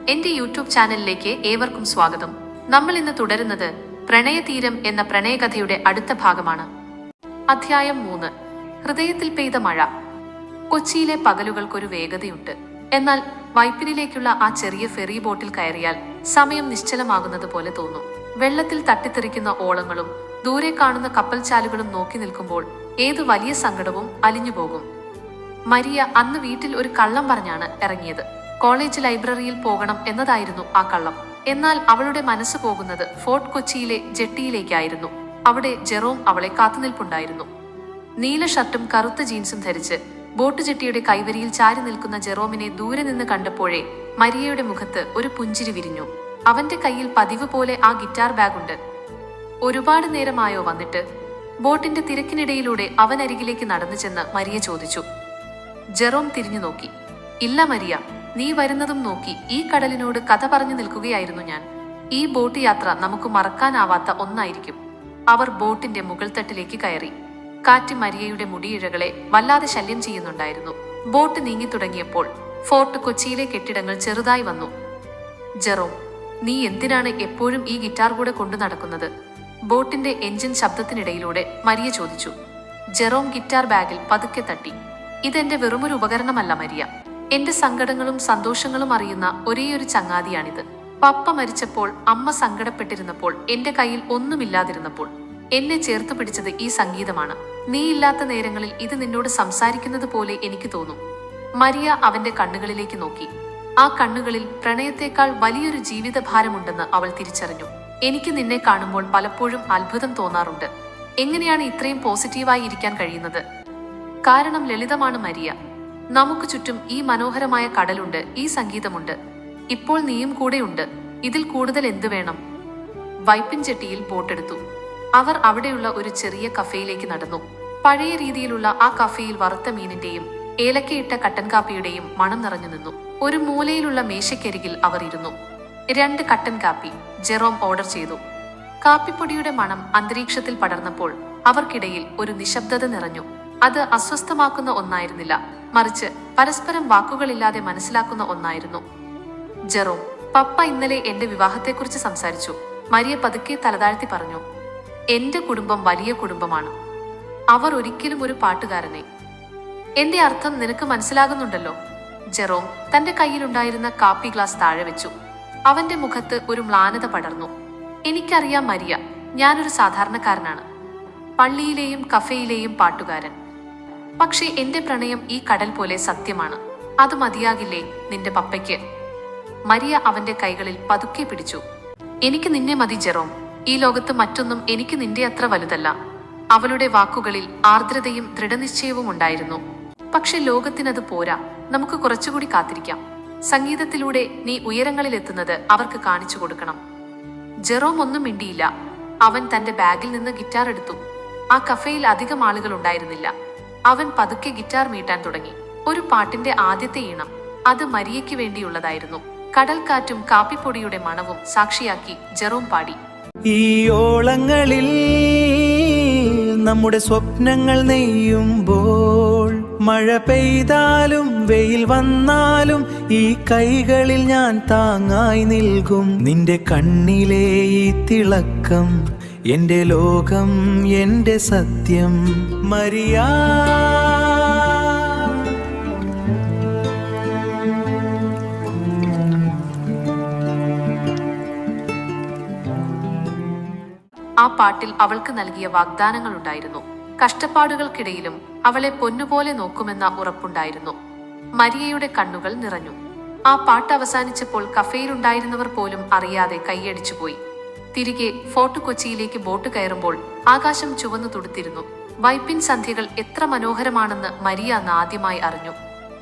എന്റെ യൂട്യൂബ് ചാനലിലേക്ക് ഏവർക്കും സ്വാഗതം. നമ്മൾ ഇന്ന് തുടരുന്നത് പ്രണയതീരം എന്ന പ്രണയകഥയുടെ അടുത്ത ഭാഗമാണ്. അധ്യായം 3. ഹൃദയത്തിൽ പെയ്ത മഴ. കൊച്ചിയിലെ പകലുകൾക്കൊരു വേഗതയുണ്ട്. എന്നാൽ വൈപ്പിനിലേക്കുള്ള ആ ചെറിയ ഫെറി ബോട്ടിൽ കയറിയാൽ സമയം നിശ്ചലമാകുന്നത് പോലെ തോന്നും. വെള്ളത്തിൽ തട്ടിത്തെറിക്കുന്ന ഓളങ്ങളും ദൂരെ കാണുന്ന കപ്പൽച്ചാലുകളും നോക്കി നിൽക്കുമ്പോൾ ഏതു വലിയ സങ്കടവും അലിഞ്ഞുപോകും. മരിയ അന്ന് വീട്ടിൽ ഒരു കള്ളം പറഞ്ഞാണ് ഇറങ്ങിയത്. കോളേജ് ലൈബ്രറിയിൽ പോകണം എന്നതായിരുന്നു ആ കള്ളം. എന്നാൽ അവളുടെ മനസ്സ് പോകുന്നത് ഫോർട്ട് കൊച്ചിയിലെ ജെട്ടിയിലേക്കായിരുന്നു. അവിടെ ജെറോം അവളെ കാത്തുനിൽപ്പുണ്ടായിരുന്നു. നീല ഷർട്ടും കറുത്ത ജീൻസും ധരിച്ച് ബോട്ട് ജെട്ടിയുടെ കൈവരിയിൽ ചാരി നിൽക്കുന്ന ജെറോമിനെ ദൂരെ നിന്ന് കണ്ടപ്പോഴേ മരിയയുടെ മുഖത്ത് ഒരു പുഞ്ചിരി വിരിഞ്ഞു. അവന്റെ കയ്യിൽ പതിവ് പോലെ ആ ഗിറ്റാർ ബാഗുണ്ട്. ഒരുപാട് നേരമായോ വന്നിട്ട്? ബോട്ടിന്റെ തിരക്കിനിടയിലൂടെ അവനരികിലേക്ക് നടന്നു ചെന്ന് മരിയ ചോദിച്ചു. ജെറോം തിരിഞ്ഞു നോക്കി. ഇല്ല മരിയ, നീ വരുന്നതും നോക്കി ഈ കടലിനോട് കഥ പറഞ്ഞു നിൽക്കുകയായിരുന്നു ഞാൻ. ഈ ബോട്ട് യാത്ര നമുക്ക് മറക്കാനാവാത്ത ഒന്നായിരിക്കും. അവർ ബോട്ടിന്റെ മുകൾ തട്ടിലേക്ക് കയറി. കാറ്റ് മരിയയുടെ മുടിയിഴകളെ വല്ലാതെ ശല്യം ചെയ്യുന്നുണ്ടായിരുന്നു. ബോട്ട് നീങ്ങി തുടങ്ങിയപ്പോൾ ഫോർട്ട് കൊച്ചിയിലെ കെട്ടിടങ്ങൾ ചെറുതായി വന്നു. ജെറോം, നീ എന്തിനാണ് എപ്പോഴും ഈ ഗിറ്റാർ കൂടെ കൊണ്ടു നടക്കുന്നത്? ബോട്ടിന്റെ എഞ്ചിൻ ശബ്ദത്തിനിടയിലൂടെ മരിയ ചോദിച്ചു. ജെറോം ഗിറ്റാർ ബാഗിൽ പതുക്കെ തട്ടി. ഇതെന്റെ വെറുമൊരു ഉപകരണമല്ല മരിയ. എന്റെ സങ്കടങ്ങളും സന്തോഷങ്ങളും അറിയുന്ന ഒരേയൊരു ചങ്ങാതിയാണിത്. പപ്പ മരിച്ചപ്പോൾ, അമ്മ സങ്കടപ്പെട്ടിരുന്നപ്പോൾ, എന്റെ കയ്യിൽ ഒന്നുമില്ലാതിരുന്നപ്പോൾ എന്നെ ചേർത്ത് പിടിച്ചത് ഈ സംഗീതമാണ്. നീയില്ലാത്ത നേരങ്ങളിൽ ഇത് നിന്നോട് സംസാരിക്കുന്നത് പോലെ എനിക്ക് തോന്നും. മരിയ അവന്റെ കണ്ണുകളിലേക്ക് നോക്കി. ആ കണ്ണുകളിൽ പ്രണയത്തേക്കാൾ വലിയൊരു ജീവിതഭാരമുണ്ടെന്ന് അവൾ തിരിച്ചറിഞ്ഞു. എനിക്ക് നിന്നെ കാണുമ്പോൾ പലപ്പോഴും അത്ഭുതം തോന്നാറുണ്ട്. എങ്ങനെയാണ് ഇത്രയും പോസിറ്റീവായി ഇരിക്കാൻ കഴിയുന്നത്? കാരണം ലളിതമാണ് മരിയ. നമുക്ക് ചുറ്റും ഈ മനോഹരമായ കടലുണ്ട്, ഈ സംഗീതമുണ്ട്. ഇപ്പോൾ നീയും കൂടെയുണ്ട്. ഇതിൽ കൂടുതൽ എന്തു വേണം? വൈപ്പിൻ ചെട്ടിയിൽ ബോട്ടെടുത്തു. അവർ അവിടെയുള്ള ഒരു ചെറിയ കഫേയിലേക്ക് നടന്നു. പഴയ രീതിയിലുള്ള ആ കഫേയിൽ വറുത്ത മീനിന്റെയും ഏലക്കയിട്ട കട്ടൻ കാപ്പിയുടെയും മണം നിറഞ്ഞു നിന്നു. ഒരു മൂലയിലുള്ള മേശയ്ക്കരികിൽ അവർ ഇരുന്നു. 2 കട്ടൻ കാപ്പി ജെറോം ഓർഡർ ചെയ്തു. കാപ്പിപ്പൊടിയുടെ മണം അന്തരീക്ഷത്തിൽ പടർന്നപ്പോൾ അവർക്കിടയിൽ ഒരു നിശബ്ദത നിറഞ്ഞു. അത് അസ്വസ്ഥമാക്കുന്ന ഒന്നായിരുന്നില്ല, മറിച്ച് പരസ്പരം വാക്കുകളില്ലാതെ മനസ്സിലാക്കുന്ന ഒന്നായിരുന്നു. ജെറോം, പപ്പ ഇന്നലെ എന്റെ വിവാഹത്തെക്കുറിച്ച് സംസാരിച്ചു. മരിയ പതുക്കെ തലതാഴ്ത്തി പറഞ്ഞു. എന്റെ കുടുംബം വലിയ കുടുംബമാണ്. അവർ ഒരിക്കലും ഒരു പാട്ടുകാരനെ. എന്റെ അർത്ഥം നിനക്ക് മനസ്സിലാകുന്നുണ്ടല്ലോ? ജെറോം തന്റെ കയ്യിലുണ്ടായിരുന്ന കാപ്പി ഗ്ലാസ് താഴെ വെച്ചു. അവന്റെ മുഖത്ത് ഒരു മ്ലാനത പടർന്നു. എനിക്കറിയാം മരിയ, ഞാനൊരു സാധാരണക്കാരനാണ്. പള്ളിയിലെയും കഫേയിലെയും പാട്ടുകാരൻ. പക്ഷേ എന്റെ പ്രണയം ഈ കടൽ പോലെ സത്യമാണ്. അത് മതിയാകില്ലേ നിന്റെ പപ്പയ്ക്ക്? മരിയ അവന്റെ കൈകളിൽ പതുക്കെ പിടിച്ചു. എനിക്ക് നിന്നെ മതി ജെറോം. ഈ ലോകത്ത് മറ്റൊന്നും എനിക്ക് നിന്റെ അത്ര വലുതല്ല. അവളുടെ വാക്കുകളിൽ ആർദ്രതയും ദൃഢനിശ്ചയവും ഉണ്ടായിരുന്നു. പക്ഷെ ലോകത്തിനത് പോരാ. നമുക്ക് കുറച്ചുകൂടി കാത്തിരിക്കാം. സംഗീതത്തിലൂടെ നീ ഉയരങ്ങളിലെത്തുന്നത് അവർക്ക് കാണിച്ചു കൊടുക്കണം. ജെറോം ഒന്നും മിണ്ടിയില്ല. അവൻ തന്റെ ബാഗിൽ നിന്ന് ഗിറ്റാർ എടുത്തു. ആ കഫേയിൽ അധികം ആളുകൾ ഉണ്ടായിരുന്നില്ല. അവൻ പതുക്കെ ഗിറ്റാർ മീട്ടാൻ തുടങ്ങി. ഒരു പാട്ടിന്റെ ആദ്യത്തെ ഈണം അത് മരിയയ്ക്ക് വേണ്ടിയുള്ളതായിരുന്നു. കടൽക്കാറ്റും കാപ്പിപ്പൊടിയുടെ മണവും സാക്ഷിയാക്കി ജെറോം പാടി. ഈ ഓളങ്ങളിൽ നമ്മുടെ സ്വപ്നങ്ങൾ നെയ്യുമ്പോൾ, മഴ പെയ്താലും വെയിൽ വന്നാലും ഈ കൈകളിൽ ഞാൻ താങ്ങായി നിൽക്കും. നിന്റെ കണ്ണിലെ ഈ തിളക്കം എന്റെ ലോകം, എന്റെ സത്യം മരിയ. ആ പാട്ടിൽ അവൾക്ക് നൽകിയ വാഗ്ദാനങ്ങളുണ്ടായിരുന്നു. കഷ്ടപ്പാടുകൾക്കിടയിലും അവളെ പൊന്നുപോലെ നോക്കുമെന്ന ഉറപ്പുണ്ടായിരുന്നു. മരിയയുടെ കണ്ണുകൾ നിറഞ്ഞു. ആ പാട്ട് അവസാനിച്ചപ്പോൾ കഫേയിലുണ്ടായിരുന്നവർ പോലും അറിയാതെ കൈയടിച്ചുപോയി. തിരികെ ഫോർട്ട് കൊച്ചിയിലേക്ക് ബോട്ട് കയറുമ്പോൾ ആകാശം ചുവന്നു തുടുത്തിരുന്നു. വൈപ്പിൻ സന്ധ്യകൾ എത്ര മനോഹരമാണെന്ന് മരിയ അന്ന് ആദ്യമായി അറിഞ്ഞു.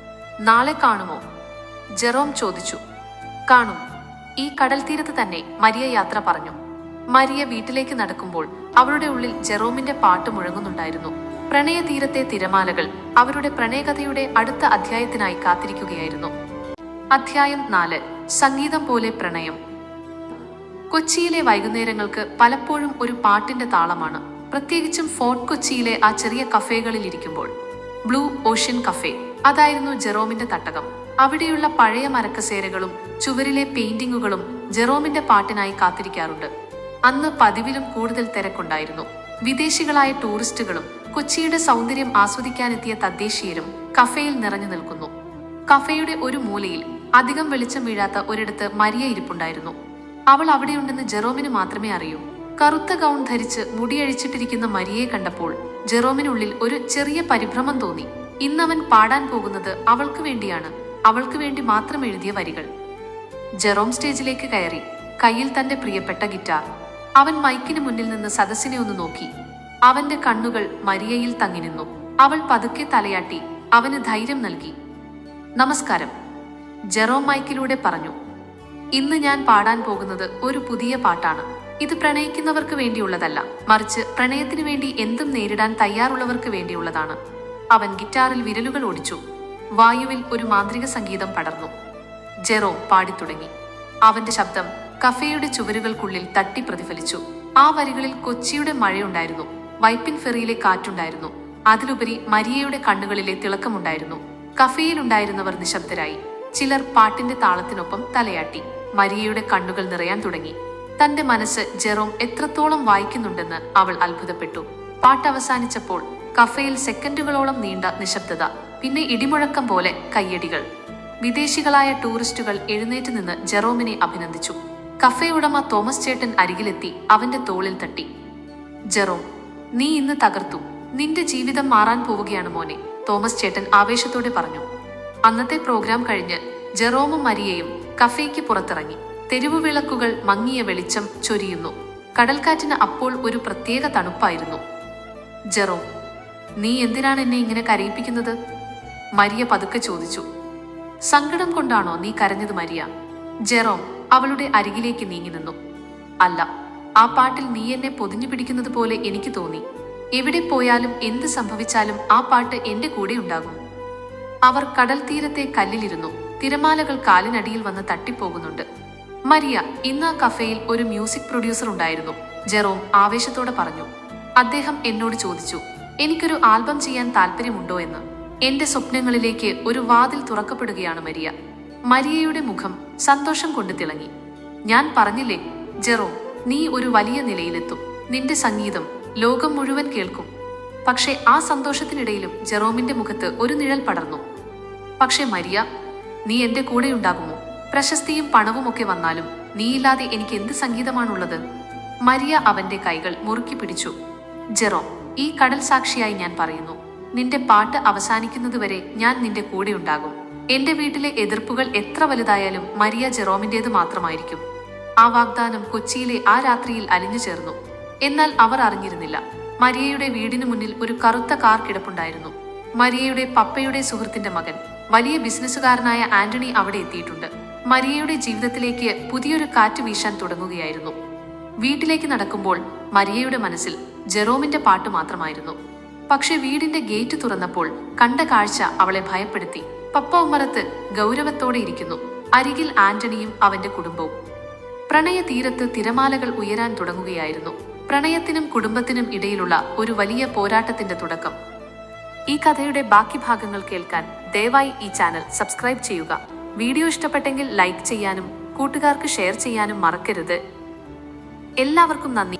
നാളെ കാണുമോ? ജെറോം ചോദിച്ചു. കാണും. ഈ കടൽ തീരത്ത് തന്നെ മരിയ യാത്ര പറഞ്ഞു. മരിയ വീട്ടിലേക്ക് നടക്കുമ്പോൾ അവളുടെ ഉള്ളിൽ ജെറോമിന്റെ പാട്ട് മുഴങ്ങുന്നുണ്ടായിരുന്നു. പ്രണയതീരത്തെ തിരമാലകൾ അവരുടെ പ്രണയകഥയുടെ അടുത്ത അധ്യായത്തിനായി കാത്തിരിക്കുകയായിരുന്നു. അധ്യായം 4. സംഗീതം പോലെ പ്രണയം. കൊച്ചിയിലെ വൈകുന്നേരങ്ങൾക്ക് പലപ്പോഴും ഒരു പാട്ടിന്റെ താളമാണ്. പ്രത്യേകിച്ചും ഫോർട്ട് കൊച്ചിയിലെ ആ ചെറിയ കഫേകളിൽ ഇരിക്കുമ്പോൾ. ബ്ലൂ ഓഷ്യൻ കഫേ, അതായിരുന്നു ജെറോമിന്റെ തട്ടകം. അവിടെയുള്ള പഴയ മരക്കസേരകളും ചുവരിലെ പെയിന്റിങ്ങുകളും ജെറോമിന്റെ പാട്ടിനായി കാത്തിരിക്കാറുണ്ട്. അന്ന് പതിവിലും കൂടുതൽ തിരക്കുണ്ടായിരുന്നു. വിദേശികളായ ടൂറിസ്റ്റുകളും കൊച്ചിയുടെ സൗന്ദര്യം ആസ്വദിക്കാനെത്തിയ തദ്ദേശീയരും കഫേയിൽ നിറഞ്ഞു നിൽക്കുന്നു. കഫേയുടെ ഒരു മൂലയിൽ അധികം വെളിച്ചം വീഴാത്ത ഒരിടത്ത് മരിയ ഇരിപ്പുണ്ടായിരുന്നു. അവൾ അവിടെയുണ്ടെന്ന് ജെറോമിന് മാത്രമേ അറിയൂ. കറുത്ത ഗൗൺ ധരിച്ച് മുടിയഴിച്ചിട്ടിരിക്കുന്ന മരിയയെ കണ്ടപ്പോൾ ജെറോമിനുള്ളിൽ ഒരു ചെറിയ പരിഭ്രമം തോന്നി. ഇന്നവൻ പാടാൻ പോകുന്നത് അവൾക്ക് വേണ്ടിയാണ്, അവൾക്ക് വേണ്ടി മാത്രം എഴുതിയ വരികൾ. ജെറോം സ്റ്റേജിലേക്ക് കയറി, കയ്യിൽ തന്റെ പ്രിയപ്പെട്ട ഗിറ്റാർ. അവൻ മൈക്കിന് മുന്നിൽ നിന്ന് സദസ്സിനെ ഒന്ന് നോക്കി. അവന്റെ കണ്ണുകൾ മരിയയിൽ തങ്ങി നിന്നു. അവൾ പതുക്കെ തലയാട്ടി അവന് ധൈര്യം നൽകി. നമസ്കാരം, ജെറോം മൈക്കിലൂടെ പറഞ്ഞു. ഇന്ന് ഞാൻ പാടാൻ പോകുന്നത് ഒരു പുതിയ പാട്ടാണ്. ഇത് പ്രണയിക്കുന്നവർക്ക് വേണ്ടിയുള്ളതല്ല, മറിച്ച് പ്രണയത്തിനു വേണ്ടി എന്തും നേരിടാൻ തയ്യാറുള്ളവർക്ക് വേണ്ടിയുള്ളതാണ്. അവൻ ഗിറ്റാറിൽ വിരലുകൾ ഓടിച്ചു. വായുവിൽ ഒരു മാന്ത്രിക സംഗീതം പടർന്നു. ജെറോം പാടിത്തുടങ്ങി. അവന്റെ ശബ്ദം കഫേയുടെ ചുവരുകൾക്കുള്ളിൽ തട്ടി പ്രതിഫലിച്ചു. ആ വരികളിൽ കൊച്ചിയുടെ മഴയുണ്ടായിരുന്നു, വൈപ്പിൻ ഫെറിയിലെ കാറ്റുണ്ടായിരുന്നു, അതിലുപരി മരിയയുടെ കണ്ണുകളിലെ തിളക്കമുണ്ടായിരുന്നു. കഫേയിലുണ്ടായിരുന്നവർ നിശബ്ദരായി. ചിലർ പാട്ടിന്റെ താളത്തിനൊപ്പം തലയാട്ടി. മരിയയുടെ കണ്ണുകൾ നിറയാൻ തുടങ്ങി. തന്റെ മനസ്സ് ജെറോം എത്രത്തോളം വായിക്കുന്നുണ്ടെന്ന് അവൾ അത്ഭുതപ്പെട്ടു. പാട്ട് അവസാനിച്ചപ്പോൾ കഫേയിൽ സെക്കൻഡുകളോളം നീണ്ട നിശബ്ദത, പിന്നെ ഇടിമുഴക്കം പോലെ കയ്യടികൾ. വിദേശികളായ ടൂറിസ്റ്റുകൾ എഴുന്നേറ്റ് നിന്ന് ജെറോമിനെ അഭിനന്ദിച്ചു. കഫേ ഉടമ തോമസ് ചേട്ടൻ അരികിലെത്തി അവന്റെ തോളിൽ തട്ടി. ജെറോം, നീ ഇന്ന് തകർത്തു. നിന്റെ ജീവിതം മാറാൻ പോവുകയാണ് മോനെ, തോമസ് ചേട്ടൻ ആവേശത്തോടെ പറഞ്ഞു. അന്നത്തെ പ്രോഗ്രാം കഴിഞ്ഞ് ജെറോമും മരിയയും കഫേക്ക് പുറത്തിറങ്ങി. തെരുവുവിളക്കുകൾ മങ്ങിയ വെളിച്ചം ചൊരിയുന്നു. കടൽക്കാറ്റിന് അപ്പോൾ ഒരു പ്രത്യേക തണുപ്പായിരുന്നു. ജെറോം, നീ എന്തിനാണ് എന്നെ ഇങ്ങനെ കരയിപ്പിക്കുന്നത്? മരിയ പതുക്കെ ചോദിച്ചു. സങ്കടം കൊണ്ടാണോ നീ കരഞ്ഞത് മരിയ? ജെറോം അവളുടെ അരികിലേക്ക് നീങ്ങി നിന്നു. അല്ല, ആ പാട്ടിൽ നീ എന്നെ പൊതിഞ്ഞു പിടിക്കുന്നത് പോലെ എനിക്ക് തോന്നി. എവിടെ പോയാലും എന്ത് സംഭവിച്ചാലും ആ പാട്ട് എന്റെ കൂടെ ഉണ്ടാകും. അവർ കടൽ തീരത്തെ കല്ലിലിരുന്നു. തിരമാലകൾ കാലിനടിയിൽ വന്ന് തട്ടിപ്പോകുന്നുണ്ട്. മരിയ, ഇന്ന് ആ കഫേയിൽ ഒരു മ്യൂസിക് പ്രൊഡ്യൂസർ ഉണ്ടായിരുന്നു, ജെറോം ആവേശത്തോടെ പറഞ്ഞു. അദ്ദേഹം എന്നോട് ചോദിച്ചു, എനിക്കൊരു ആൽബം ചെയ്യാൻ താല്പര്യമുണ്ടോ എന്ന്. എന്റെ സ്വപ്നങ്ങളിലേക്ക് ഒരു വാതിൽ തുറക്കപ്പെടുകയാണ് മരിയ. മരിയയുടെ മുഖം സന്തോഷം കൊണ്ട് തിളങ്ങി. ഞാൻ പറഞ്ഞില്ലേ ജെറോം, നീ ഒരു വലിയ നിലയിലെത്തും. നിന്റെ സംഗീതം ലോകം മുഴുവൻ കേൾക്കും. പക്ഷെ ആ സന്തോഷത്തിനിടയിലും ജെറോമിന്റെ മുഖത്ത് ഒരു നിഴൽ പടർന്നു. പക്ഷെ മരിയ, നീ എന്റെ കൂടെ ഉണ്ടാകുമോ? പ്രശസ്തിയും പണവുമൊക്കെ വന്നാലും നീയില്ലാതെ എനിക്ക് എന്ത് സംഗീതമാണുള്ളത്? മരിയ അവന്റെ കൈകൾ മുറുക്കി പിടിച്ചു. ജെറോം, ഈ കടൽ സാക്ഷിയായി ഞാൻ പറയുന്നു, നിന്റെ പാട്ട് അവസാനിക്കുന്നതുവരെ ഞാൻ നിന്റെ കൂടെ ഉണ്ടാകും. എന്റെ വീട്ടിലെ എതിർപ്പുകൾ എത്ര വലുതായാലും മരിയ ജെറോമിന്റേത് മാത്രമായിരിക്കും. ആ വാഗ്ദാനം കൊച്ചിയിലെ ആ രാത്രിയിൽ അലിഞ്ഞു ചേർന്നു. എന്നാൽ അവർ അറിഞ്ഞിരുന്നില്ല, മരിയയുടെ വീടിനു മുന്നിൽ ഒരു കറുത്ത കാർ കിടപ്പുണ്ടായിരുന്നു. മരിയയുടെ പപ്പയുടെ സുഹൃത്തിന്റെ മകൻ, വലിയ ബിസിനസ്സുകാരനായ ആന്റണി അവിടെ എത്തിയിട്ടുണ്ട്. മരിയയുടെ ജീവിതത്തിലേക്ക് പുതിയൊരു കാറ്റ് വീശാൻ തുടങ്ങുകയായിരുന്നു. വീട്ടിലേക്ക് നടക്കുമ്പോൾ മരിയയുടെ മനസ്സിൽ ജെറോമിന്റെ പാട്ട് മാത്രമായിരുന്നു. പക്ഷെ വീടിന്റെ ഗേറ്റ് തുറന്നപ്പോൾ കണ്ട കാഴ്ച അവളെ ഭയപ്പെടുത്തി. പപ്പ ഉമ്മറത്ത് ഗൗരവത്തോടെ ഇരിക്കുന്നു. അരികിൽ ആന്റണിയും അവന്റെ കുടുംബവും. പ്രണയ തീരത്ത് തിരമാലകൾ ഉയരാൻ തുടങ്ങുകയായിരുന്നു. പ്രണയത്തിനും കുടുംബത്തിനും ഇടയിലുള്ള ഒരു വലിയ പോരാട്ടത്തിന്റെ തുടക്കം. ഈ കഥയുടെ ബാക്കി ഭാഗങ്ങൾ കേൾക്കാൻ ദയവായി ഈ ചാനൽ സബ്സ്ക്രൈബ് ചെയ്യുക. വീഡിയോ ഇഷ്ടപ്പെട്ടെങ്കിൽ ലൈക്ക് ചെയ്യാനും കൂട്ടുകാർക്ക് ഷെയർ ചെയ്യാനും മറക്കരുത്. എല്ലാവർക്കും നന്ദി.